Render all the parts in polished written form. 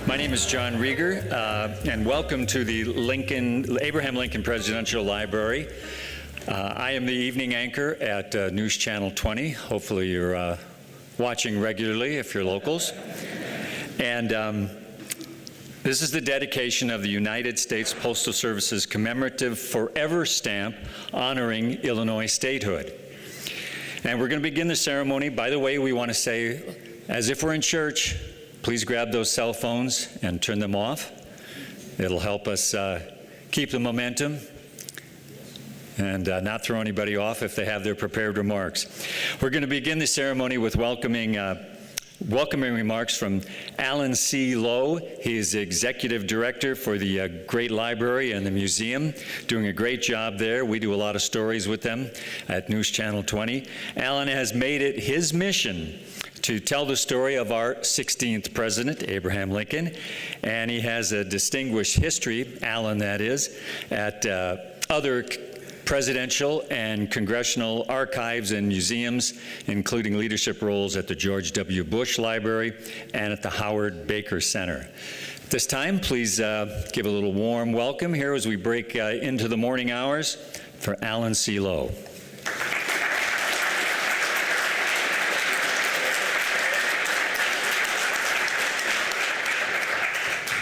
My name is John Rieger, and welcome to the Abraham Lincoln Presidential Library. I am the evening anchor at News Channel 20. Hopefully you're watching regularly if you're locals. And this is the dedication of the United States Postal Service's commemorative forever stamp honoring Illinois statehood. And we're going to begin the ceremony. By the way, we want to say, as if we're in church, please grab those cell phones and turn them off. It'll help us keep the momentum and not throw anybody off if they have their prepared remarks. We're going to begin the ceremony with welcoming remarks from Alan C. Lowe. He is the Executive Director for the Great Library and the Museum, doing a great job there. We do a lot of stories with them at News Channel 20. Alan has made it his mission to tell the story of our 16th president, Abraham Lincoln, and he has a distinguished history, Alan that is, at other presidential and congressional archives and museums, including leadership roles at the George W. Bush Library and at the Howard Baker Center. At this time, please give a little warm welcome here as we break into the morning hours for Alan C. Lowe.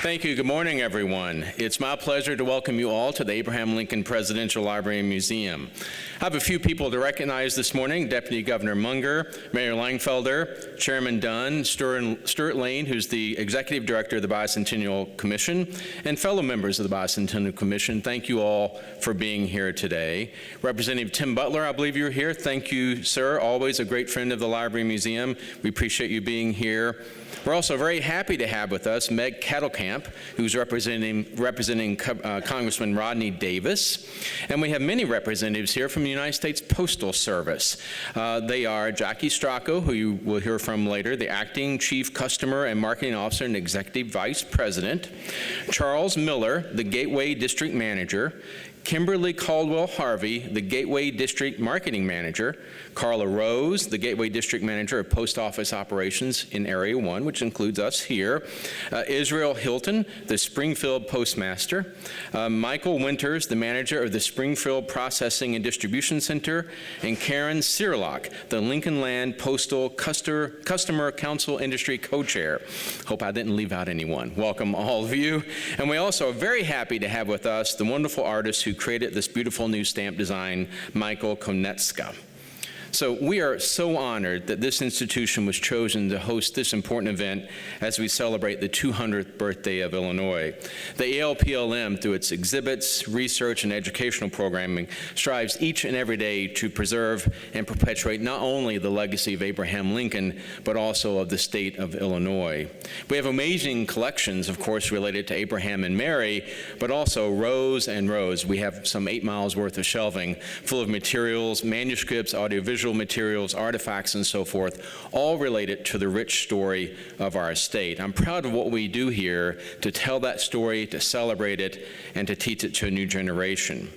Thank you. Good morning, everyone. It's my pleasure to welcome you all to the Abraham Lincoln Presidential Library and Museum. I have a few people to recognize this morning: Deputy Governor Munger, Mayor Langfelder, Chairman Dunn, Stuart Lane, who's the Executive Director of the Bicentennial Commission, and fellow members of the Bicentennial Commission. Thank you all for being here today. Representative Tim Butler, I believe you're here. Thank you, sir. Always a great friend of the Library and Museum. We appreciate you being here. We're also very happy to have with us Meg Kettlecamp, who's representing Congressman Rodney Davis. And we have many representatives here from the United States Postal Service. They are Jackie Stracco, who you will hear from later, the Acting Chief Customer and Marketing Officer and Executive Vice President, Charles Miller, the Gateway District Manager, Kimberly Caldwell Harvey, the Gateway District Marketing Manager, Carla Rose, the Gateway District Manager of Post Office Operations in Area 1, which includes us here, Israel Hilton, the Springfield Postmaster, Michael Winters, the Manager of the Springfield Processing and Distribution Center, and Karen Searlock, the Lincoln Land Postal Customer Council Industry Co-Chair. Hope I didn't leave out anyone. Welcome all of you. And we also are very happy to have with us the wonderful artist who created this beautiful new stamp design, Michael Konetska. So we are so honored that this institution was chosen to host this important event as we celebrate the 200th birthday of Illinois. The ALPLM, through its exhibits, research, and educational programming, strives each and every day to preserve and perpetuate not only the legacy of Abraham Lincoln, but also of the state of Illinois. We have amazing collections, of course, related to Abraham and Mary, but also rows and rows. We have some 8 miles worth of shelving full of materials, manuscripts, audiovisual materials, artifacts, and so forth, all related to the rich story of our state. I'm proud of what we do here to tell that story, to celebrate it, and to teach it to a new generation.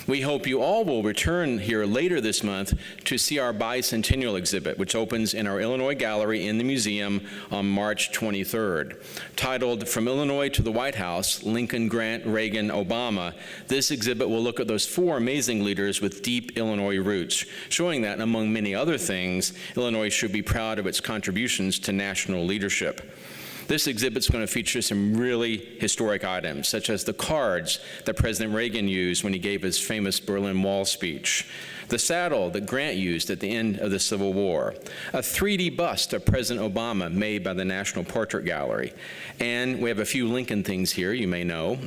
We hope you all will return here later this month to see our bicentennial exhibit, which opens in our Illinois Gallery in the museum on March 23rd. Titled From Illinois to the White House, Lincoln, Grant, Reagan, Obama, this exhibit will look at those 4 amazing leaders with deep Illinois roots, showing that, among many other things, Illinois should be proud of its contributions to national leadership. This exhibit's going to feature some really historic items, such as the cards that President Reagan used when he gave his famous Berlin Wall speech, the saddle that Grant used at the end of the Civil War, a 3D bust of President Obama made by the National Portrait Gallery, and we have a few Lincoln things here you may know.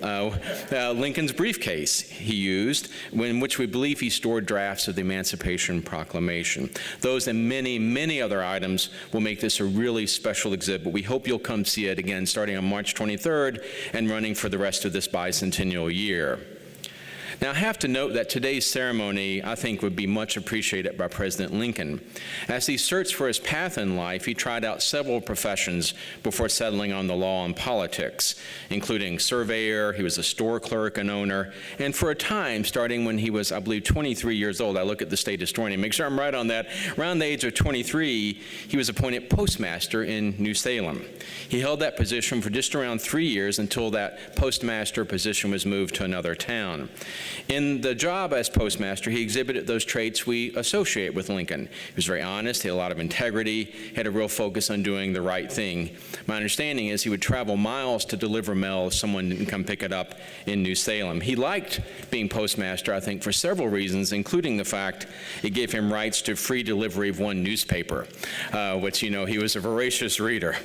Lincoln's briefcase he used, in which we believe he stored drafts of the Emancipation Proclamation. Those and many, many other items will make this a really special exhibit. We hope you'll come see it again starting on March 23rd and running for the rest of this bicentennial year. Now, I have to note that today's ceremony, I think, would be much appreciated by President Lincoln. As he searched for his path in life, he tried out several professions before settling on the law and politics, including surveyor, he was a store clerk and owner, and for a time, starting when he was, I believe, 23 years old, I look at the state historian, make sure I'm right on that, around the age of 23, he was appointed postmaster in New Salem. He held that position for just around 3 years until that postmaster position was moved to another town. In the job as postmaster, he exhibited those traits we associate with Lincoln. He was very honest, he had a lot of integrity, he had a real focus on doing the right thing. My understanding is he would travel miles to deliver mail if someone didn't come pick it up in New Salem. He liked being postmaster, I think, for several reasons, including the fact it gave him rights to free delivery of one newspaper, which, you know, he was a voracious reader.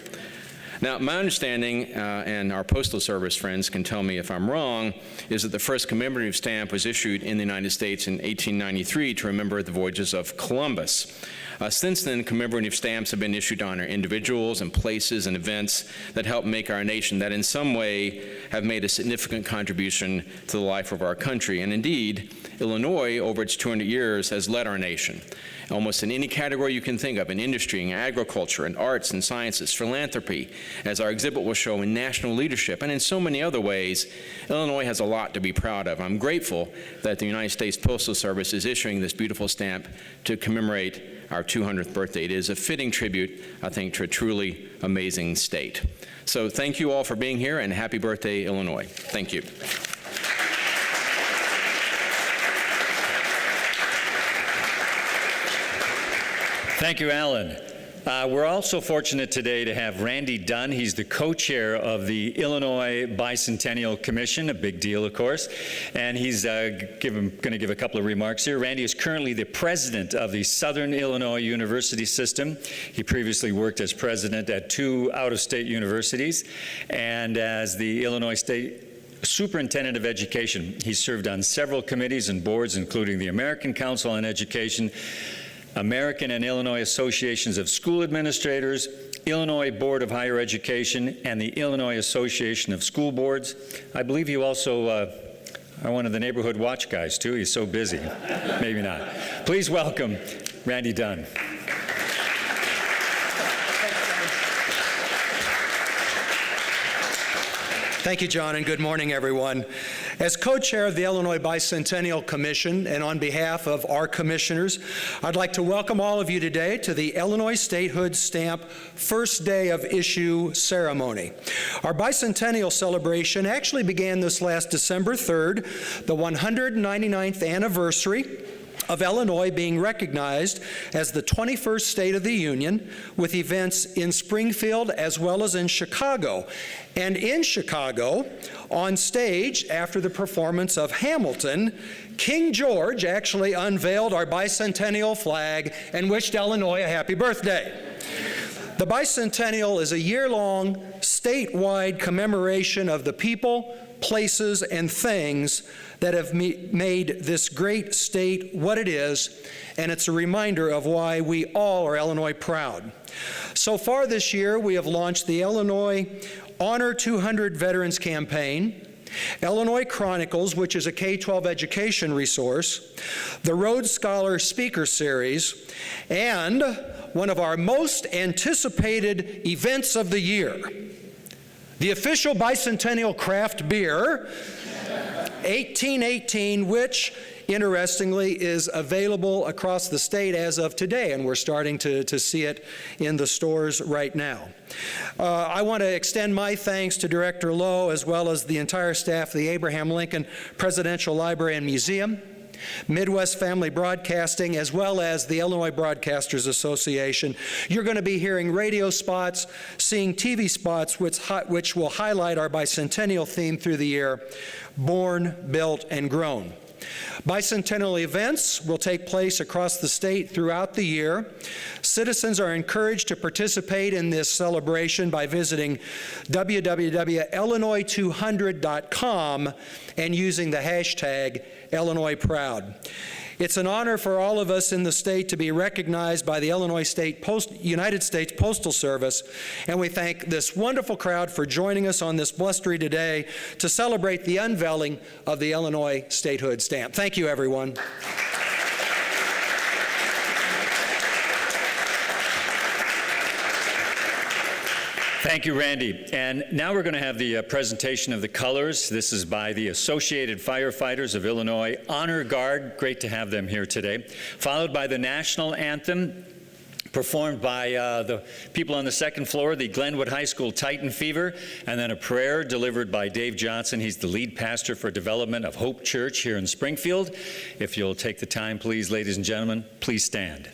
Now, my understanding, and our Postal Service friends can tell me if I'm wrong, is that the first commemorative stamp was issued in the United States in 1893 to remember the voyages of Columbus. Since then, commemorative stamps have been issued to honor individuals and places and events that help make our nation, that in some way have made a significant contribution to the life of our country. And indeed, Illinois, over its 200 years, has led our nation. Almost in any category you can think of, in industry, in agriculture, in arts and sciences, philanthropy, as our exhibit will show, in national leadership, and in so many other ways, Illinois has a lot to be proud of. I'm grateful that the United States Postal Service is issuing this beautiful stamp to commemorate our 200th birthday. It is a fitting tribute, I think, to a truly amazing state. So thank you all for being here, and happy birthday, Illinois. Thank you. Thank you, Alan. We're also fortunate today to have Randy Dunn. He's the co-chair of the Illinois Bicentennial Commission, a big deal, of course, and he's going to give a couple of remarks here. Randy is currently the president of the Southern Illinois University System. He previously worked as president at 2 out-of-state universities and as the Illinois State Superintendent of Education. He served on several committees and boards, including the American Council on Education, American and Illinois Associations of School Administrators, Illinois Board of Higher Education, and the Illinois Association of School Boards. I believe you also are one of the neighborhood watch guys, too. He's so busy. Maybe not. Please welcome Randy Dunn. Thank you, John, and good morning, everyone. As co-chair of the Illinois Bicentennial Commission and on behalf of our commissioners, I'd like to welcome all of you today to the Illinois Statehood Stamp First Day of Issue ceremony. Our bicentennial celebration actually began this last December 3rd, the 199th anniversary of Illinois being recognized as the 21st state of the Union, with events in Springfield as well as in Chicago. And in Chicago, on stage, after the performance of Hamilton, King George actually unveiled our bicentennial flag and wished Illinois a happy birthday. The bicentennial is a year-long, statewide commemoration of the people, places, and things that have made this great state what it is, and it's a reminder of why we all are Illinois proud. So far this year, we have launched the Illinois Honor 200 Veterans Campaign, Illinois Chronicles, which is a K-12 education resource, the Rhodes Scholar Speaker Series, and one of our most anticipated events of the year, the official bicentennial craft beer, 1818, which, interestingly, is available across the state as of today, and we're starting to see it in the stores right now. I want to extend my thanks to Director Lowe, as well as the entire staff of the Abraham Lincoln Presidential Library and Museum, Midwest Family Broadcasting, as well as the Illinois Broadcasters Association. You're going to be hearing radio spots, seeing TV spots, which will highlight our bicentennial theme through the year, Born, Built, and Grown. Bicentennial events will take place across the state throughout the year. Citizens are encouraged to participate in this celebration by visiting www.illinois200.com and using the hashtag Illinois Proud. It's an honor for all of us in the state to be recognized by the United States Postal Service, and we thank this wonderful crowd for joining us on this blustery today to celebrate the unveiling of the Illinois Statehood stamp. Thank you, everyone. Thank you, Randy. And now we're going to have the presentation of the colors. This is by the Associated Firefighters of Illinois Honor Guard. Great to have them here today. Followed by the National Anthem, performed by the people on the second floor, the Glenwood High School Titan Fever, and then a prayer delivered by Dave Johnson. He's the lead pastor for development of Hope Church here in Springfield. If you'll take the time, please, ladies and gentlemen, please stand.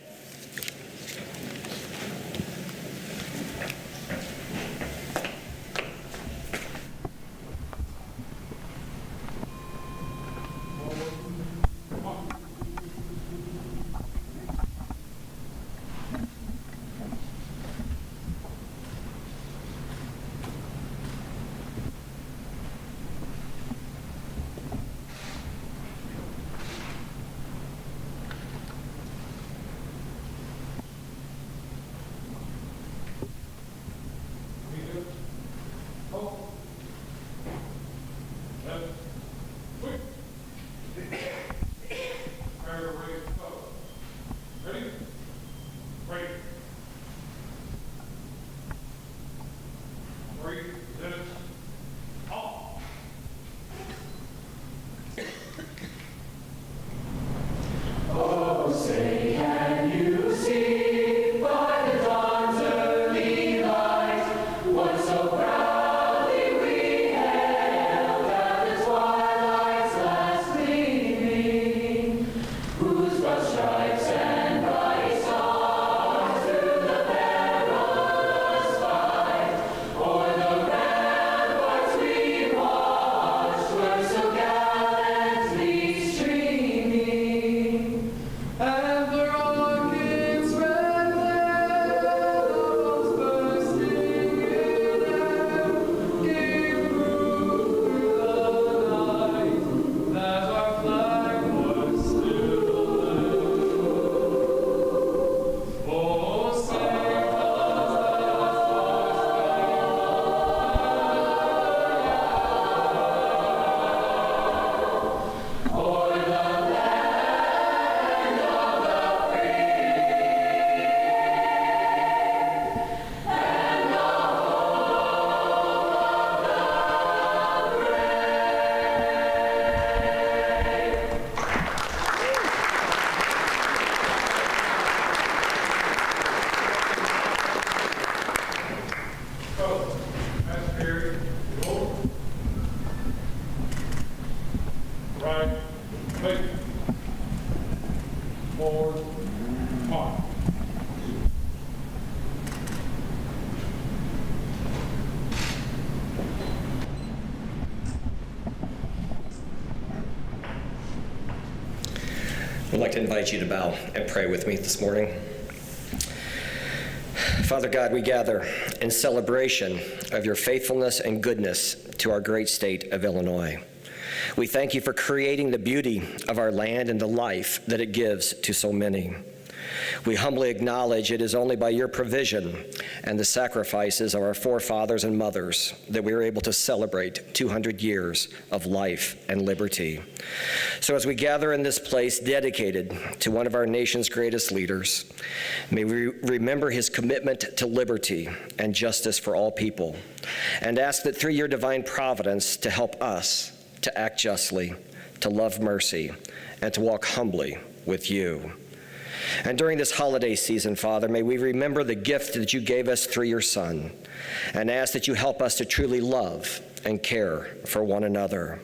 I'd like to invite you to bow and pray with me this morning. Father God, we gather in celebration of your faithfulness and goodness to our great state of Illinois. We thank you for creating the beauty of our land and the life that it gives to so many. We humbly acknowledge it is only by your provision and the sacrifices of our forefathers and mothers that we are able to celebrate 200 years of life and liberty. So as we gather in this place dedicated to one of our nation's greatest leaders, may we remember his commitment to liberty and justice for all people, and ask that through your divine providence to help us to act justly, to love mercy, and to walk humbly with you. And during this holiday season, Father, may we remember the gift that you gave us through your Son, and ask that you help us to truly love and care for one another.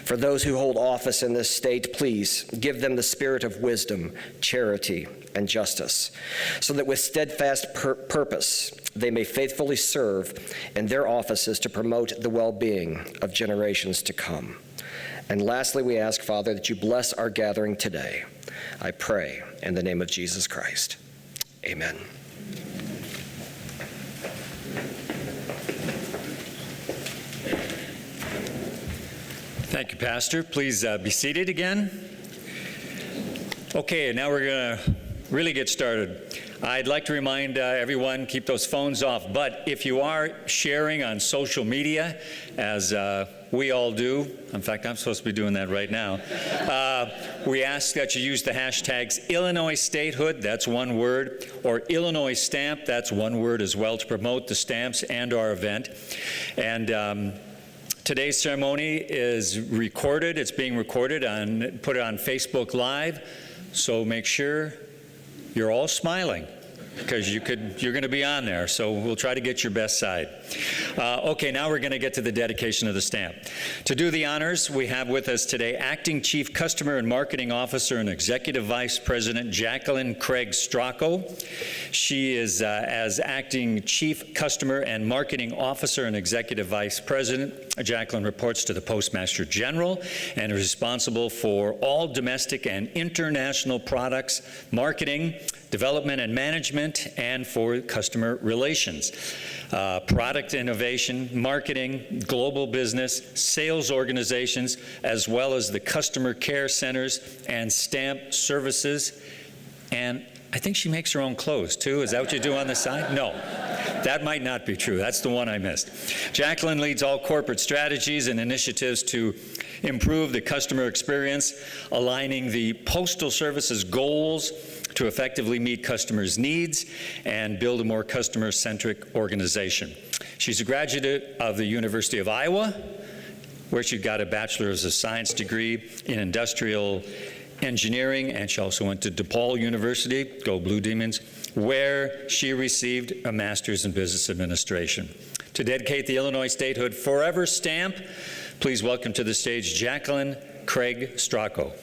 For those who hold office in this state, please give them the spirit of wisdom, charity, and justice, so that with steadfast purpose, they may faithfully serve in their offices to promote the well-being of generations to come. And lastly, we ask, Father, that you bless our gathering today. I pray in the name of Jesus Christ. Amen. Thank you, Pastor. Please be seated again. Okay, now we're going to really get started. I'd like to remind everyone, keep those phones off, but if you are sharing on social media, as we all do, in fact, I'm supposed to be doing that right now, we ask that you use the hashtags Illinois Statehood, that's one word, or Illinois Stamp, that's one word as well, to promote the stamps and our event. And today's ceremony is recorded. It's being recorded and put on Facebook Live, so make sure you're all smiling, because you're going to be on there, so we'll try to get your best side. Okay, now we're going to get to the dedication of the stamp. To do the honors, we have with us today Acting Chief Customer and Marketing Officer and Executive Vice President Jacqueline Craig Stracco. She is, as Acting Chief Customer and Marketing Officer and Executive Vice President, Jacqueline reports to the Postmaster General and is responsible for all domestic and international products, marketing, development and management, and for customer relations. Product innovation, marketing, global business, sales organizations, as well as the customer care centers and stamp services. And I think she makes her own clothes, too. Is that what you do on the side? No, that might not be true. That's the one I missed. Jacqueline leads all corporate strategies and initiatives to improve the customer experience, aligning the Postal Service's goals to effectively meet customers' needs and build a more customer-centric organization. She's a graduate of the University of Iowa, where she got a Bachelor's of Science degree in Industrial Engineering, and she also went to DePaul University, go Blue Demons, where she received a Master's in Business Administration. To dedicate the Illinois Statehood Forever stamp, please welcome to the stage Jacqueline Craig Stracco.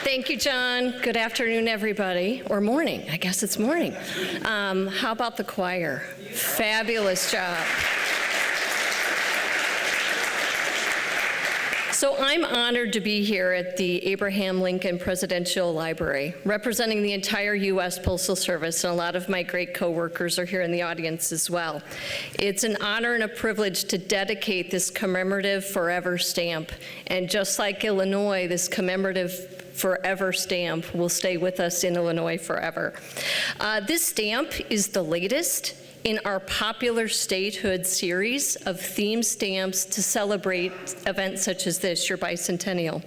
Thank you, John. Good afternoon, everybody. Or morning. I guess it's morning. How about the choir? Fabulous job. So I'm honored to be here at the Abraham Lincoln Presidential Library, representing the entire U.S. Postal Service, and a lot of my great coworkers are here in the audience as well. It's an honor and a privilege to dedicate this commemorative forever stamp. And just like Illinois, this commemorative forever stamp will stay with us in Illinois forever. This stamp is the latest in our popular Statehood series of theme stamps to celebrate events such as this, your bicentennial.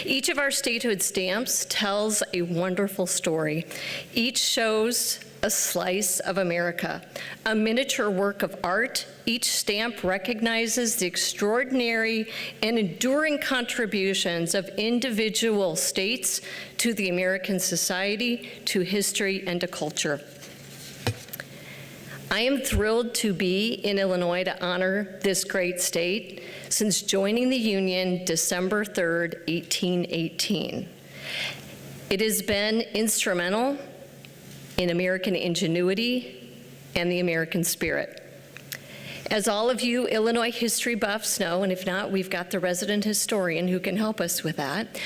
Each of our Statehood stamps tells a wonderful story. Each shows a slice of America, a miniature work of art. Each stamp recognizes the extraordinary and enduring contributions of individual states to the American society, to history, and to culture. I am thrilled to be in Illinois to honor this great state since joining the Union December 3rd, 1818. It has been instrumental in American ingenuity and the American spirit. As all of you Illinois history buffs know, and if not, we've got the resident historian who can help us with that,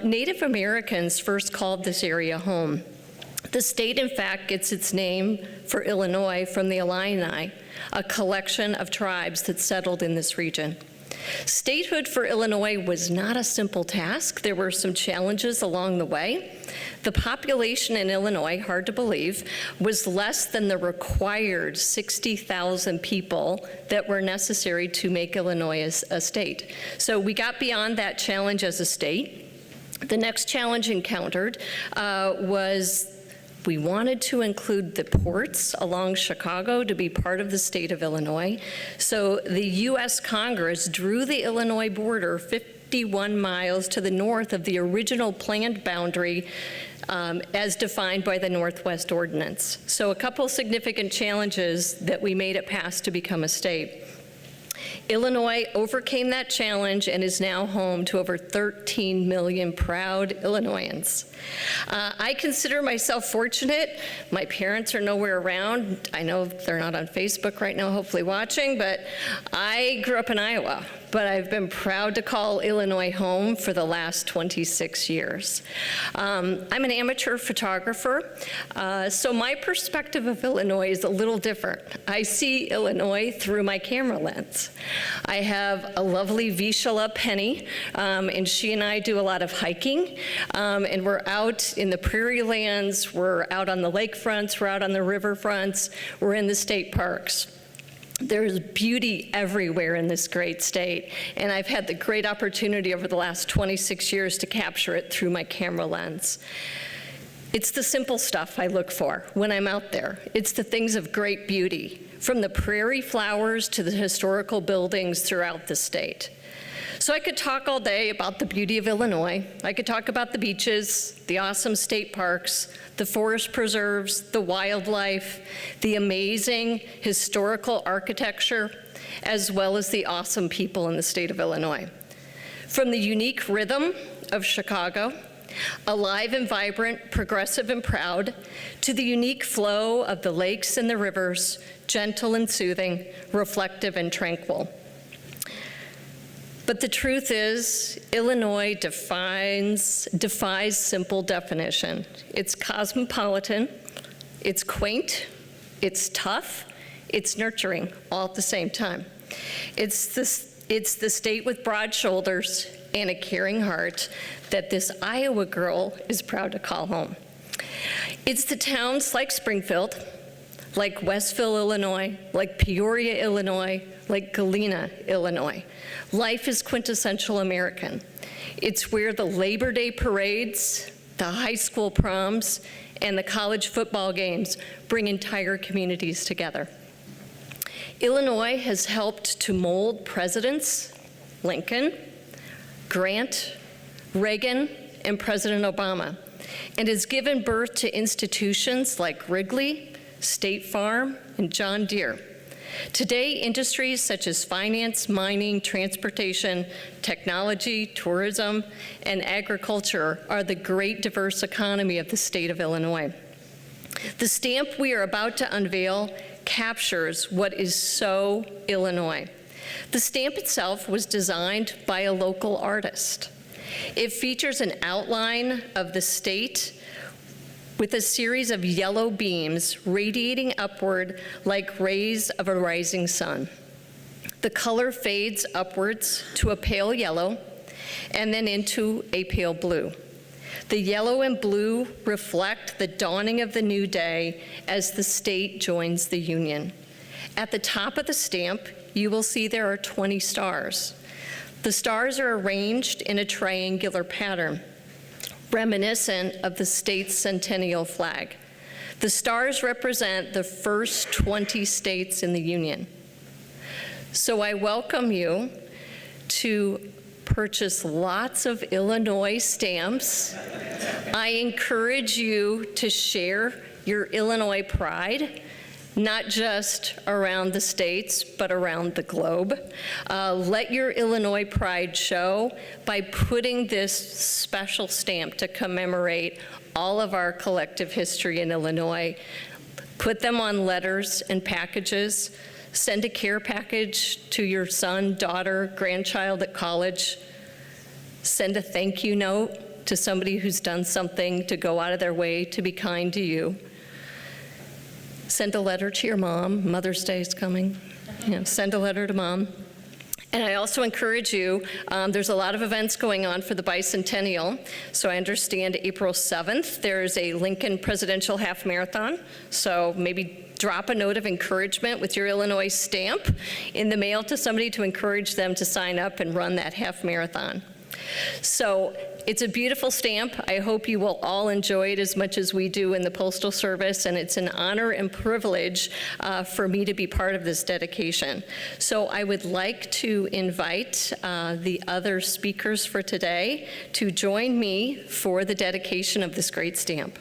Native Americans first called this area home. The state, in fact, gets its name for Illinois from the Illini, a collection of tribes that settled in this region. Statehood for Illinois was not a simple task. There were some challenges along the way. The population in Illinois, hard to believe, was less than the required 60,000 people that were necessary to make Illinois a state. So we got beyond that challenge as a state. The next challenge encountered was we wanted to include the ports along Chicago to be part of the state of Illinois. So the U.S. Congress drew the Illinois border 51 miles to the north of the original planned boundary as defined by the Northwest Ordinance. So a couple significant challenges that we made it past to become a state. Illinois overcame that challenge and is now home to over 13 million proud Illinoisans. I consider myself fortunate. My parents are nowhere around. I know they're not on Facebook right now, hopefully watching, but I grew up in Iowa. but I've been proud to call Illinois home for the last 26 years. I'm an amateur photographer, so my perspective of Illinois is a little different. I see Illinois through my camera lens. I have a lovely Vishal Penny, and she and I do a lot of hiking, and we're out in the prairie lands, we're out on the lakefronts, we're out on the riverfronts, we're in the state parks. There's beauty everywhere in this great state, and I've had the great opportunity over the last 26 years to capture it through my camera lens. It's the simple stuff I look for when I'm out there. It's the things of great beauty, from the prairie flowers to the historical buildings throughout the state. So I could talk all day about the beauty of Illinois. I could talk about the beaches, the awesome state parks, the forest preserves, the wildlife, the amazing historical architecture, as well as the awesome people in the state of Illinois. From the unique rhythm of Chicago, alive and vibrant, progressive and proud, to the unique flow of the lakes and the rivers, gentle and soothing, reflective and tranquil. But the truth is, Illinois defies simple definition. It's cosmopolitan, it's quaint, it's tough, it's nurturing, all at the same time. It's the state with broad shoulders and a caring heart that this Iowa girl is proud to call home. It's the towns like Springfield, like Westville, Illinois, like Peoria, Illinois, like Galena, Illinois. Life is quintessential American. It's where the Labor Day parades, the high school proms, and the college football games bring entire communities together. Illinois has helped to mold presidents Lincoln, Grant, Reagan, and President Obama, and has given birth to institutions like Wrigley, State Farm, and John Deere. Today, industries such as finance, mining, transportation, technology, tourism, and agriculture are the great diverse economy of the state of Illinois. The stamp we are about to unveil captures what is so Illinois. The stamp itself was designed by a local artist. It features an outline of the state with a series of yellow beams radiating upward like rays of a rising sun. The color fades upwards to a pale yellow and then into a pale blue. The yellow and blue reflect the dawning of the new day as the state joins the Union. At the top of the stamp, you will see there are 20 stars. The stars are arranged in a triangular pattern, reminiscent of the state's centennial flag. The stars represent the first 20 states in the Union. So I welcome you to purchase lots of Illinois stamps. I encourage you to share your Illinois pride, not just around the states, but around the globe. Let your Illinois pride show by putting this special stamp to commemorate all of our collective history in Illinois. Put them on letters and packages. Send a care package to your son, daughter, grandchild at college. Send a thank you note to somebody who's done something to go out of their way to be kind to you. Send a letter to your mom. Mother's Day is coming. Send a letter to mom. And I also encourage you, there's a lot of events going on for the bicentennial. So I understand April 7th, there's a Lincoln Presidential Half Marathon. So maybe drop a note of encouragement with your Illinois stamp in the mail to somebody to encourage them to sign up and run that half marathon. So it's a beautiful stamp. I hope you will all enjoy it as much as we do in the Postal Service, and it's an honor and privilege for me to be part of this dedication. So I would like to invite the other speakers for today to join me for the dedication of this great stamp.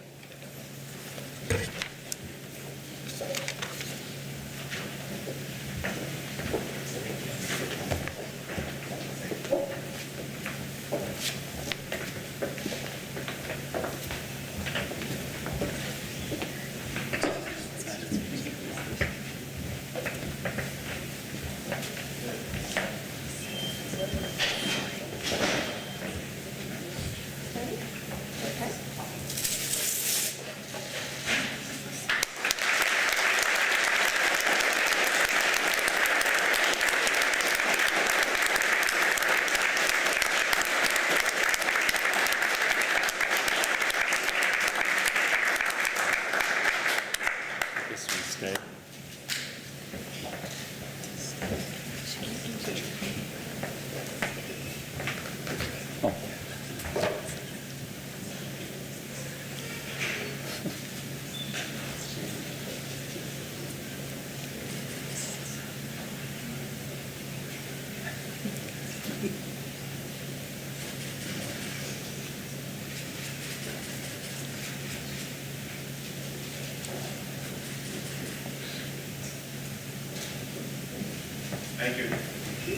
Thank you.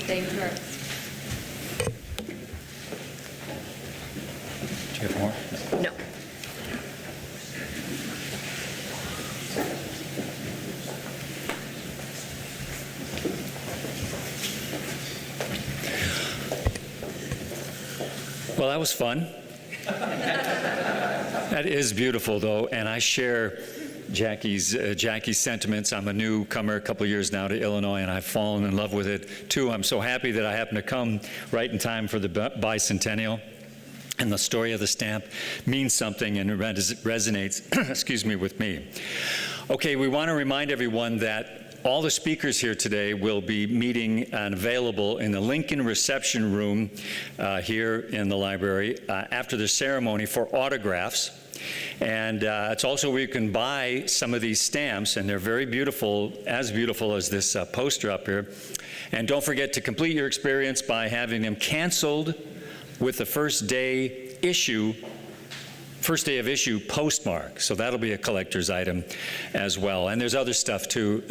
Thank you. Do you have more? No. Well, that was fun. That is beautiful, though, and I share Jackie's sentiments. I'm a newcomer, a couple of years now to Illinois, and I've fallen in love with it, too. I'm so happy that I happened to come right in time for the bicentennial. And the story of the stamp means something and resonates, excuse me, with me. Okay, we want to remind everyone that all the speakers here today will be meeting and available in the Lincoln Reception Room here in the library after the ceremony for autographs. And it's also where you can buy some of these stamps, and they're very beautiful as this poster up here. And don't forget to complete your experience by having them canceled with the first day of issue postmark. So that'll be a collector's item as well. And there's other stuff too,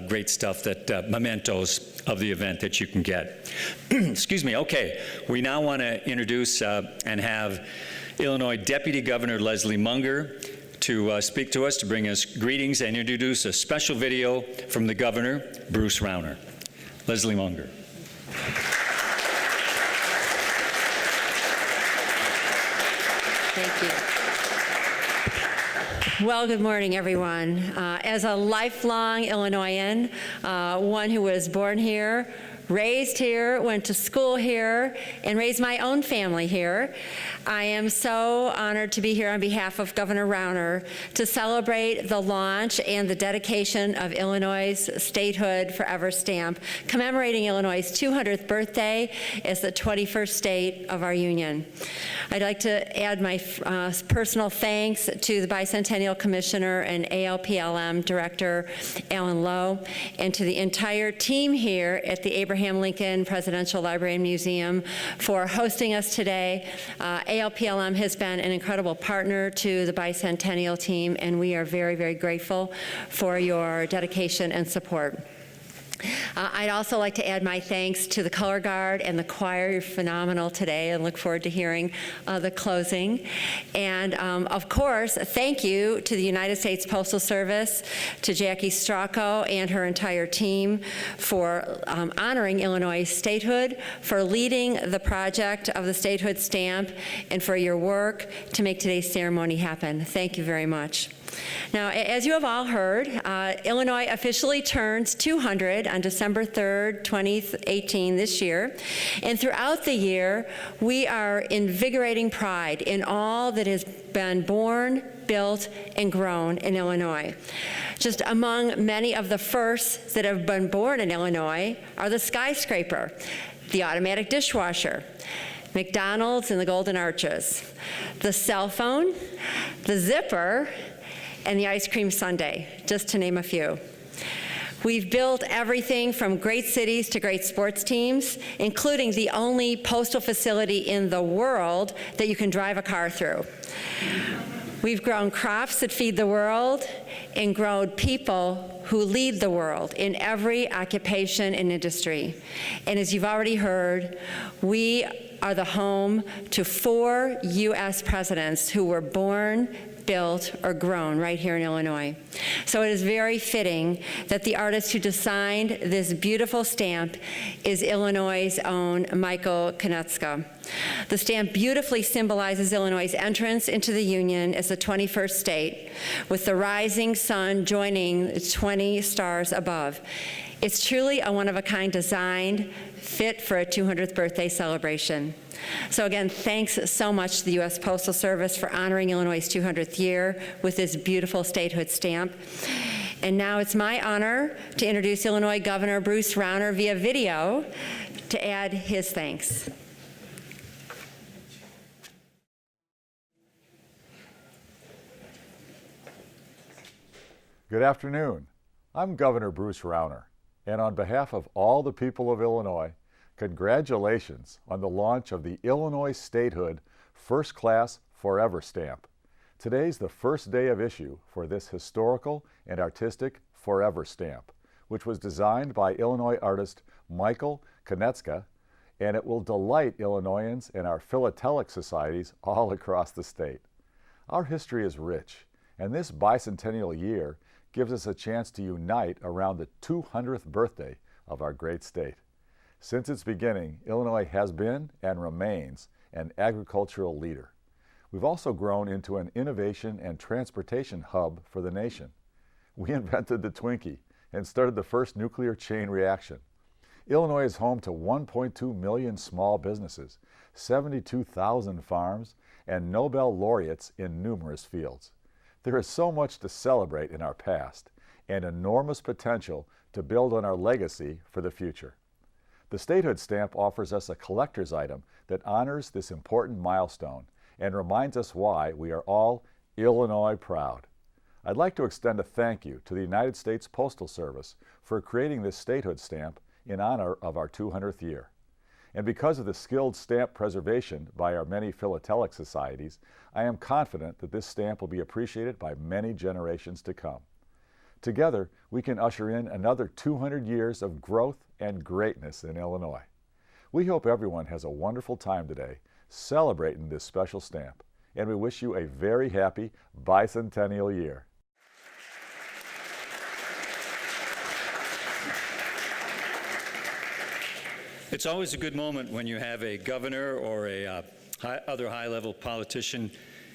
great stuff, that mementos of the event that you can get. Excuse me. Okay, we now want to introduce and have Illinois Deputy Governor Leslie Munger to speak to us, to bring us greetings and introduce a special video from the governor, Bruce Rauner. Leslie Munger. Thank you. Well, good morning, everyone. As a lifelong Illinoisan, one who was born here, raised here, went to school here, and raised my own family here, I am so honored to be here on behalf of Governor Rauner to celebrate the launch and the dedication of Illinois' Statehood Forever stamp, commemorating Illinois' 200th birthday as the 21st state of our union. I'd like to add my personal thanks to the Bicentennial Commissioner and ALPLM Director Alan Lowe, and to the entire team here at the Abraham Lincoln Presidential Library and Museum for hosting us today. ALPLM has been an incredible partner to the Bicentennial team, and we are very, very grateful for your dedication and support. I'd also like to add my thanks to the Color Guard and the choir. You're phenomenal today, and look forward to hearing the closing. And of course, thank you to the United States Postal Service, to Jackie Stracco and her entire team for honoring Illinois' statehood, for leading the project of the statehood stamp, and for your work to make today's ceremony happen. Thank you very much. Now, as you have all heard, Illinois officially turns 200 on December 3rd, 2018, this year. And throughout the year, we are invigorating pride in all that has been born, built, and grown in Illinois. Just among many of the firsts that have been born in Illinois are the skyscraper, the automatic dishwasher, McDonald's and the Golden Arches, the cell phone, the zipper, and the ice cream sundae, just to name a few. We've built everything from great cities to great sports teams, including the only postal facility in the world that you can drive a car through. We've grown crops that feed the world and grown people who lead the world in every occupation and industry. And as you've already heard, we are the home to 4 U.S. presidents who were born, built, or grown right here in Illinois. So it is very fitting that the artist who designed this beautiful stamp is Illinois' own Michael Konecka. The stamp beautifully symbolizes Illinois' entrance into the Union as the 21st state, with the rising sun joining 20 stars above. It's truly a one-of-a-kind design, fit for a 200th birthday celebration. So again, thanks so much to the U.S. Postal Service for honoring Illinois' 200th year with this beautiful statehood stamp. And now it's my honor to introduce Illinois Governor Bruce Rauner via video to add his thanks. Good afternoon. I'm Governor Bruce Rauner, and on behalf of all the people of Illinois, congratulations on the launch of the Illinois Statehood First Class Forever stamp. Today's the first day of issue for this historical and artistic Forever stamp, which was designed by Illinois artist Michael Konecka, and it will delight Illinoisans and our philatelic societies all across the state. Our history is rich, and this bicentennial year gives us a chance to unite around the 200th birthday of our great state. Since its beginning, Illinois has been and remains an agricultural leader. We've also grown into an innovation and transportation hub for the nation. We invented the Twinkie and started the first nuclear chain reaction. Illinois is home to 1.2 million small businesses, 72,000 farms, and Nobel laureates in numerous fields. There is so much to celebrate in our past and enormous potential to build on our legacy for the future. The Statehood stamp offers us a collector's item that honors this important milestone and reminds us why we are all Illinois proud. I'd like to extend a thank you to the United States Postal Service for creating this Statehood stamp in honor of our 200th year. And because of the skilled stamp preservation by our many philatelic societies, I am confident that this stamp will be appreciated by many generations to come. Together, we can usher in another 200 years of growth and greatness in Illinois. We hope everyone has a wonderful time today celebrating this special stamp, and we wish you a very happy bicentennial year. It's always a good moment when you have a governor or a other high-level politician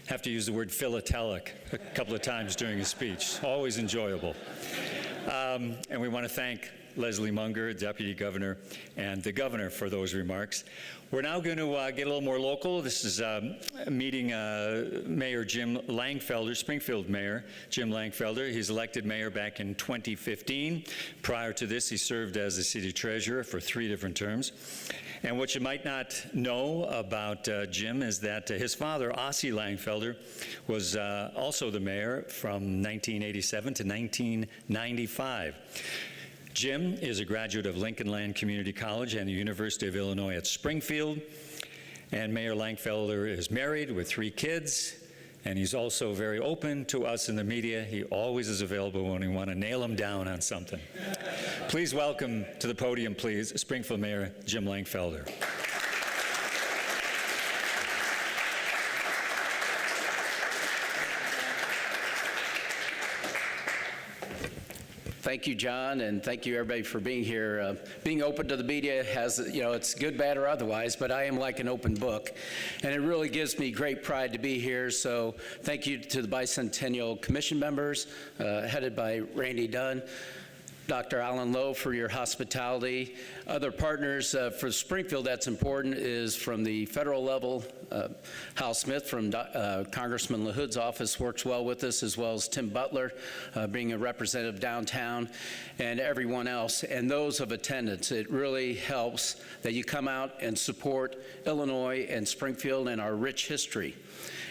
have to use the word philatelic a couple of times during a speech. Always enjoyable. And we want to thank Leslie Munger, Deputy Governor, and the Governor for those remarks. We're now going to get a little more local. This is meeting Mayor Jim Langfelder, Springfield Mayor Jim Langfelder. He's elected mayor back in 2015. Prior to this, he served as the city treasurer for 3 different terms. And what you might not know about Jim is that his father, Ossie Langfelder, was also the mayor from 1987 to 1995. Jim is a graduate of Lincoln Land Community College and the University of Illinois at Springfield. And Mayor Langfelder is married with 3 kids, and he's also very open to us in the media. He always is available when we want to nail him down on something. Please welcome to the podium, please, Springfield Mayor Jim Langfelder. Thank you, John, and thank you, everybody, for being here. Being open to the media has, it's good, bad, or otherwise, but I am like an open book, and it really gives me great pride to be here. So thank you to the Bicentennial Commission members, headed by Randy Dunn, Dr. Alan Lowe, for your hospitality. Other partners for Springfield that's important is from the federal level. Hal Smith from Congressman LaHood's office works well with us, as well as Tim Butler, being a representative downtown, and everyone else, and those of attendance. It really helps that you come out and support Illinois and Springfield and our rich history.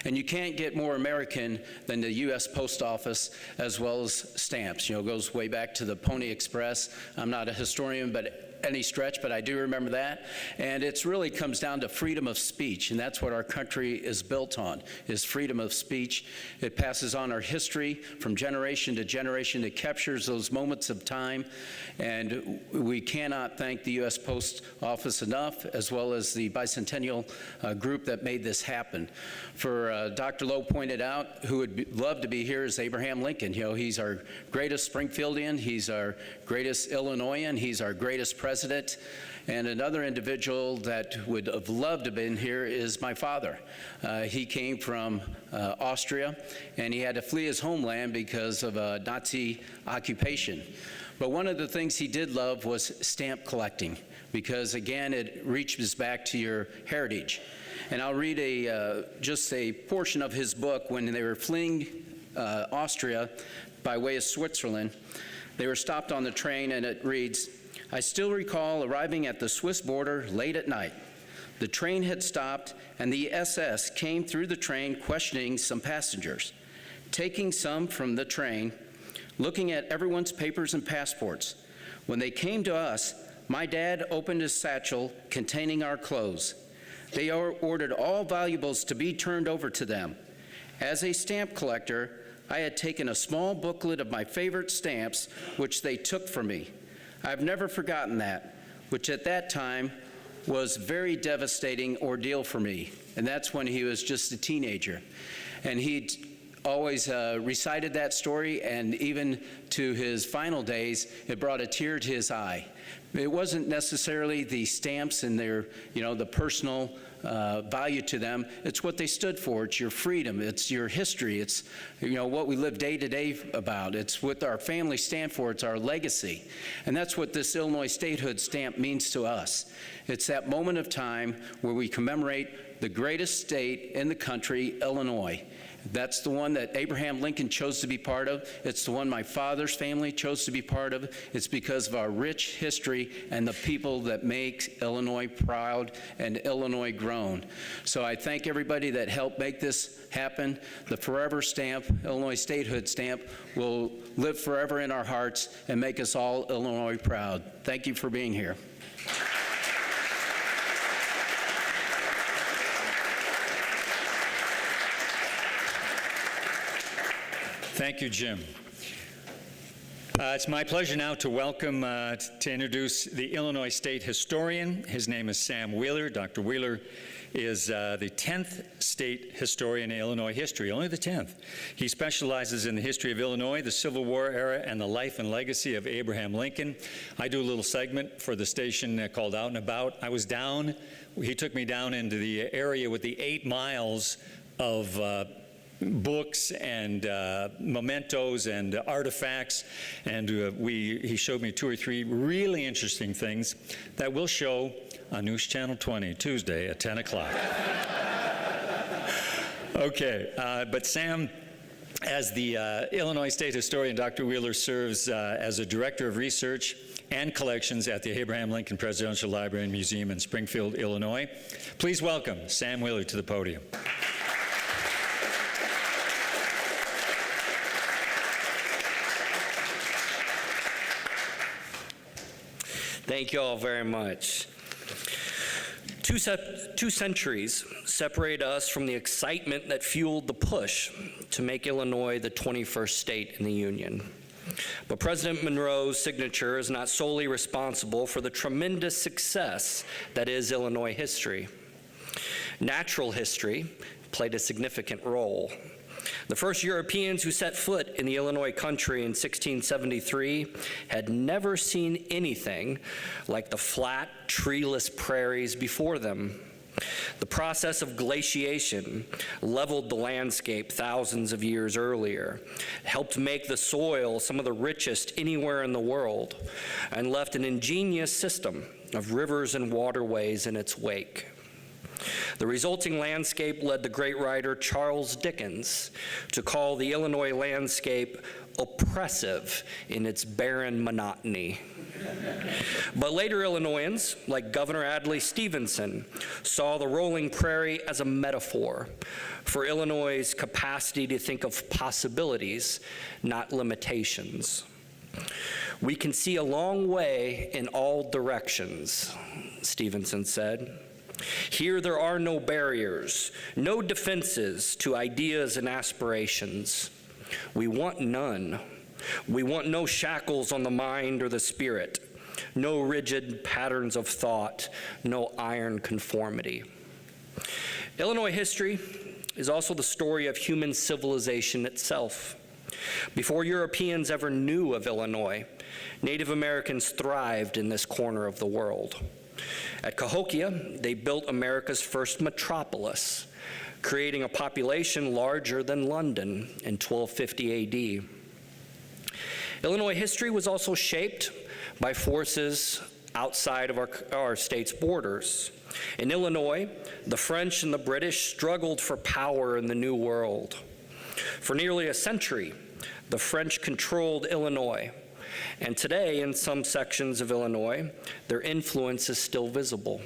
And you can't get more American than the U.S. Post Office, as well as stamps. It goes way back to the Pony Express. I'm not a historian, but any stretch, but I do remember that. And it really comes down to freedom of speech, and that's what our country is built on, is freedom of speech. It passes on our history from generation to generation. It captures those moments of time, and we cannot thank the U.S. Post Office enough, as well as the Bicentennial group that made this happen. For Dr. Lowe pointed out, who would love to be here is Abraham Lincoln. He's our greatest Springfieldian, he's our greatest Illinoisan, he's our greatest president. And another individual that would have loved to have been here is my father. He came from Austria, and he had to flee his homeland because of a Nazi occupation. But one of the things he did love was stamp collecting, because again, it reaches back to your heritage. And I'll read just a portion of his book. When they were fleeing Austria by way of Switzerland, they were stopped on the train, and it reads, "I still recall arriving at the Swiss border late at night. The train had stopped, and the SS came through the train questioning some passengers, taking some from the train, looking at everyone's papers and passports. When they came to us, my dad opened his satchel containing our clothes. They ordered all valuables to be turned over to them. As a stamp collector, I had taken a small booklet of my favorite stamps, which they took from me. I've never forgotten that. which at that time was a very devastating ordeal for me. And that's when he was just a teenager. And he'd always recited that story, and even to his final days, it brought a tear to his eye. It wasn't necessarily the stamps and their, the personal value to them. It's what they stood for. It's your freedom. It's your history. It's, what we live day to day about. It's what our families stand for. It's our legacy. And that's what this Illinois Statehood stamp means to us. It's that moment of time where we commemorate the greatest state in the country, Illinois. That's the one that Abraham Lincoln chose to be part of. It's the one my father's family chose to be part of. It's because of our rich history and the people that make Illinois proud and Illinois grown. So I thank everybody that helped make this happen. The forever stamp, Illinois Statehood stamp, will live forever in our hearts and make us all Illinois proud. Thank you for being here. Thank you, Jim. It's my pleasure now to welcome, to introduce the Illinois State Historian. His name is Sam Wheeler. Dr. Wheeler is the 10th state historian in Illinois history, only the 10th. He specializes in the history of Illinois, the Civil War era, and the life and legacy of Abraham Lincoln. I do a little segment for the station called Out and About. I was down, he took me down into the area with the 8 miles of books and mementos and artifacts, and he showed me 2 or 3 really interesting things that we'll show on News Channel 20, Tuesday at 10 o'clock. Okay, but Sam, as the Illinois State Historian, Dr. Wheeler serves as a Director of Research and Collections at the Abraham Lincoln Presidential Library and Museum in Springfield, Illinois. Please welcome Sam Wheeler to the podium. Thank you all very much. Two centuries separate us from the excitement that fueled the push to make Illinois the 21st state in the Union. But President Monroe's signature is not solely responsible for the tremendous success that is Illinois history. Natural history played a significant role. The first Europeans who set foot in the Illinois country in 1673 had never seen anything like the flat, treeless prairies before them. The process of glaciation leveled the landscape thousands of years earlier, helped make the soil some of the richest anywhere in the world, and left an ingenious system of rivers and waterways in its wake. The resulting landscape led the great writer Charles Dickens to call the Illinois landscape oppressive in its barren monotony. But later Illinoisans, like Governor Adlai Stevenson, saw the rolling prairie as a metaphor for Illinois' capacity to think of possibilities, not limitations. We can see a long way in all directions, Stevenson said. Here there are no barriers, no defenses to ideas and aspirations. We want none. We want no shackles on the mind or the spirit, no rigid patterns of thought, no iron conformity. Illinois history is also the story of human civilization itself. Before Europeans ever knew of Illinois, Native Americans thrived in this corner of the world. At Cahokia, they built America's first metropolis, creating a population larger than London in 1250 AD. Illinois history was also shaped by forces outside of our state's borders. In Illinois, the French and the British struggled for power in the New World. For nearly a century, the French controlled Illinois. And today, in some sections of Illinois, their influence is still visible.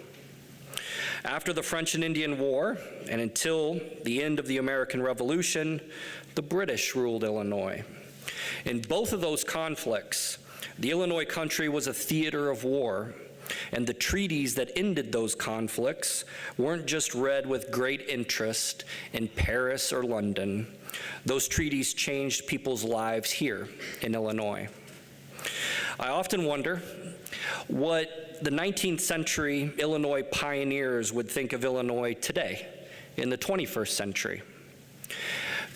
After the French and Indian War, and until the end of the American Revolution, the British ruled Illinois. In both of those conflicts, the Illinois country was a theater of war, and the treaties that ended those conflicts weren't just read with great interest in Paris or London. Those treaties changed people's lives here in Illinois. I often wonder what the 19th century Illinois pioneers would think of Illinois today, in the 21st century.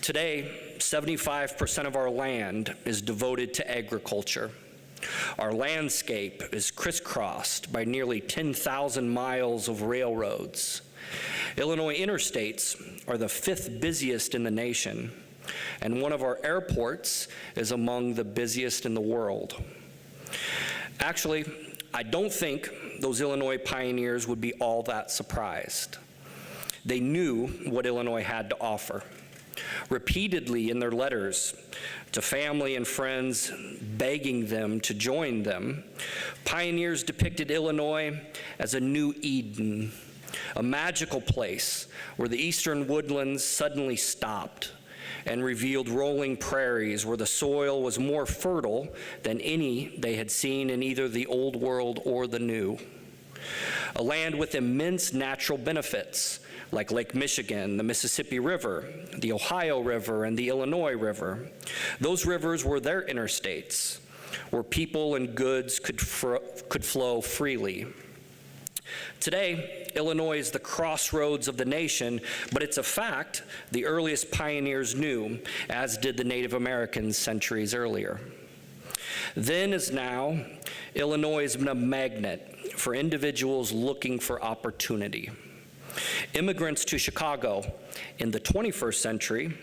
Today, 75% of our land is devoted to agriculture. Our landscape is crisscrossed by nearly 10,000 miles of railroads. Illinois interstates are the 5th busiest in the nation, and one of our airports is among the busiest in the world. Actually, I don't think those Illinois pioneers would be all that surprised. They knew what Illinois had to offer. Repeatedly in their letters to family and friends begging them to join them, pioneers depicted Illinois as a new Eden, a magical place where the eastern woodlands suddenly stopped and revealed rolling prairies where the soil was more fertile than any they had seen in either the Old World or the New. A land with immense natural benefits, like Lake Michigan, the Mississippi River, the Ohio River, and the Illinois River. Those rivers were their interstates, where people and goods could flow freely. Today, Illinois is the crossroads of the nation, but it's a fact the earliest pioneers knew, as did the Native Americans centuries earlier. Then as now, Illinois has been a magnet for individuals looking for opportunity. Immigrants to Chicago in the 21st century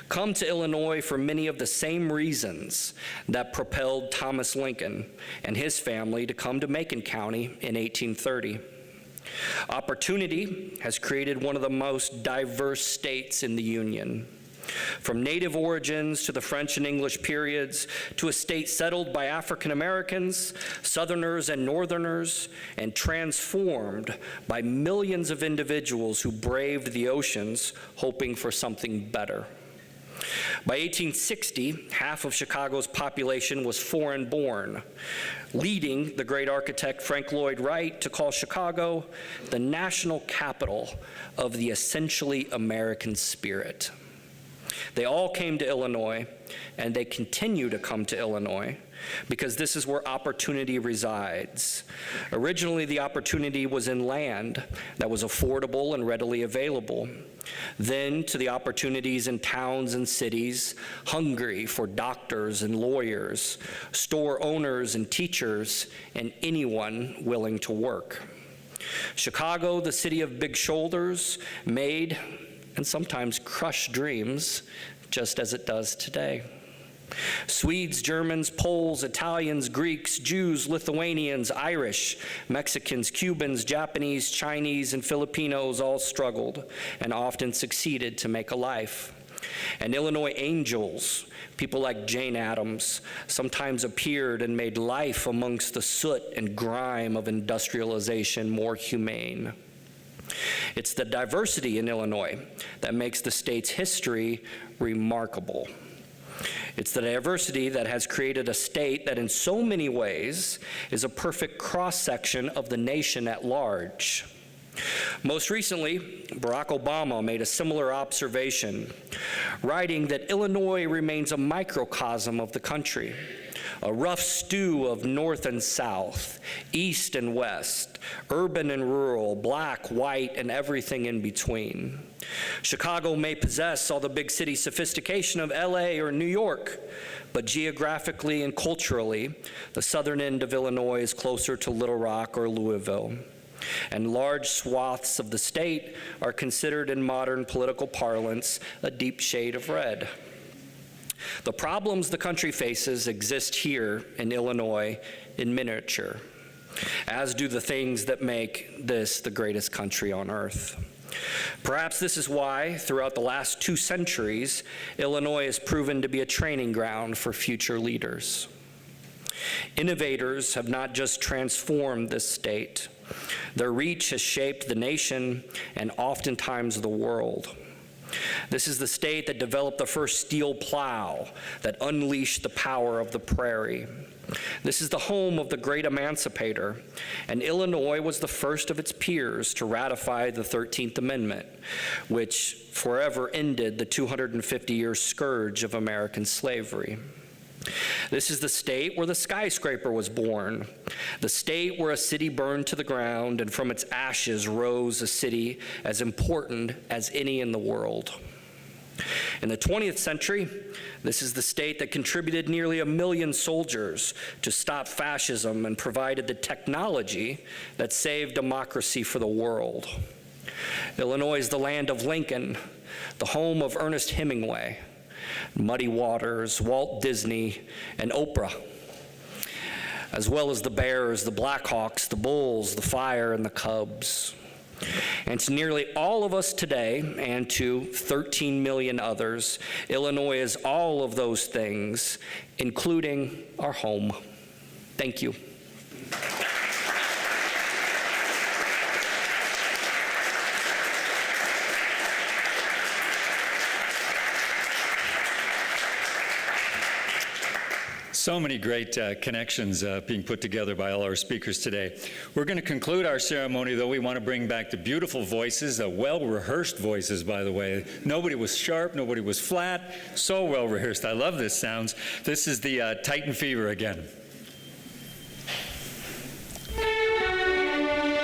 come to Illinois for many of the same reasons that propelled Thomas Lincoln and his family to come to Macon County in 1830. Opportunity has created one of the most diverse states in the Union. From native origins to the French and English periods, to a state settled by African Americans, Southerners and Northerners, and transformed by millions of individuals who braved the oceans hoping for something better. By 1860, half of Chicago's population was foreign-born, leading the great architect Frank Lloyd Wright to call Chicago the national capital of the essentially American spirit. They all came to Illinois, and they continue to come to Illinois because this is where opportunity resides. Originally, the opportunity was in land that was affordable and readily available. Then to the opportunities in towns and cities, hungry for doctors and lawyers, store owners and teachers, and anyone willing to work. Chicago, the city of big shoulders, made and sometimes crushed dreams, just as it does today. Swedes, Germans, Poles, Italians, Greeks, Jews, Lithuanians, Irish, Mexicans, Cubans, Japanese, Chinese, and Filipinos all struggled and often succeeded to make a life. And Illinois angels, people like Jane Addams, sometimes appeared and made life amongst the soot and grime of industrialization more humane. It's the diversity in Illinois that makes the state's history remarkable. It's the diversity that has created a state that in so many ways is a perfect cross-section of the nation at large. Most recently, Barack Obama made a similar observation, writing that Illinois remains a microcosm of the country, a rough stew of north and south, east and west, urban and rural, black, white, and everything in between. Chicago may possess all the big city sophistication of LA or New York, but geographically and culturally, the southern end of Illinois is closer to Little Rock or Louisville. And large swaths of the state are considered in modern political parlance a deep shade of red. The problems the country faces exist here in Illinois in miniature, as do the things that make this the greatest country on earth. Perhaps this is why, throughout the last 2 centuries, Illinois has proven to be a training ground for future leaders. Innovators have not just transformed this state. Their reach has shaped the nation and oftentimes the world. This is the state that developed the first steel plow that unleashed the power of the prairie. This is the home of the great emancipator, and Illinois was the first of its peers to ratify the 13th Amendment, which forever ended the 250-year scourge of American slavery. This is the state where the skyscraper was born, the state where a city burned to the ground and from its ashes rose a city as important as any in the world. In the 20th century, this is the state that contributed nearly 1 million soldiers to stop fascism and provided the technology that saved democracy for the world. Illinois is the land of Lincoln, the home of Ernest Hemingway, Muddy Waters, Walt Disney, and Oprah, as well as the Bears, the Blackhawks, the Bulls, the Fire, and the Cubs. And to nearly all of us today, and to 13 million others, Illinois is all of those things, including our home. Thank you. So many great connections being put together by all our speakers today. We're going to conclude our ceremony, though. We want to bring back the beautiful voices, well-rehearsed voices, by the way. Nobody was sharp, nobody was flat, so well-rehearsed. I love this sounds. This is the Titan Fever again. La, la, la, la.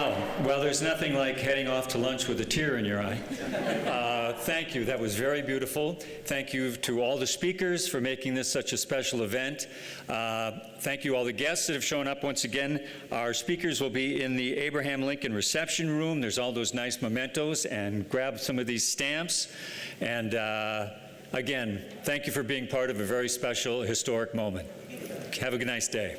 Wow. Well, there's nothing like heading off to lunch with a tear in your eye. Thank you. That was very beautiful. Thank you to all the speakers for making this such a special event. Thank you all the guests that have shown up once again. Our speakers will be in the Abraham Lincoln reception room. There's all those nice mementos, and grab some of these stamps. And again, thank you for being part of a very special historic moment. Have a nice day.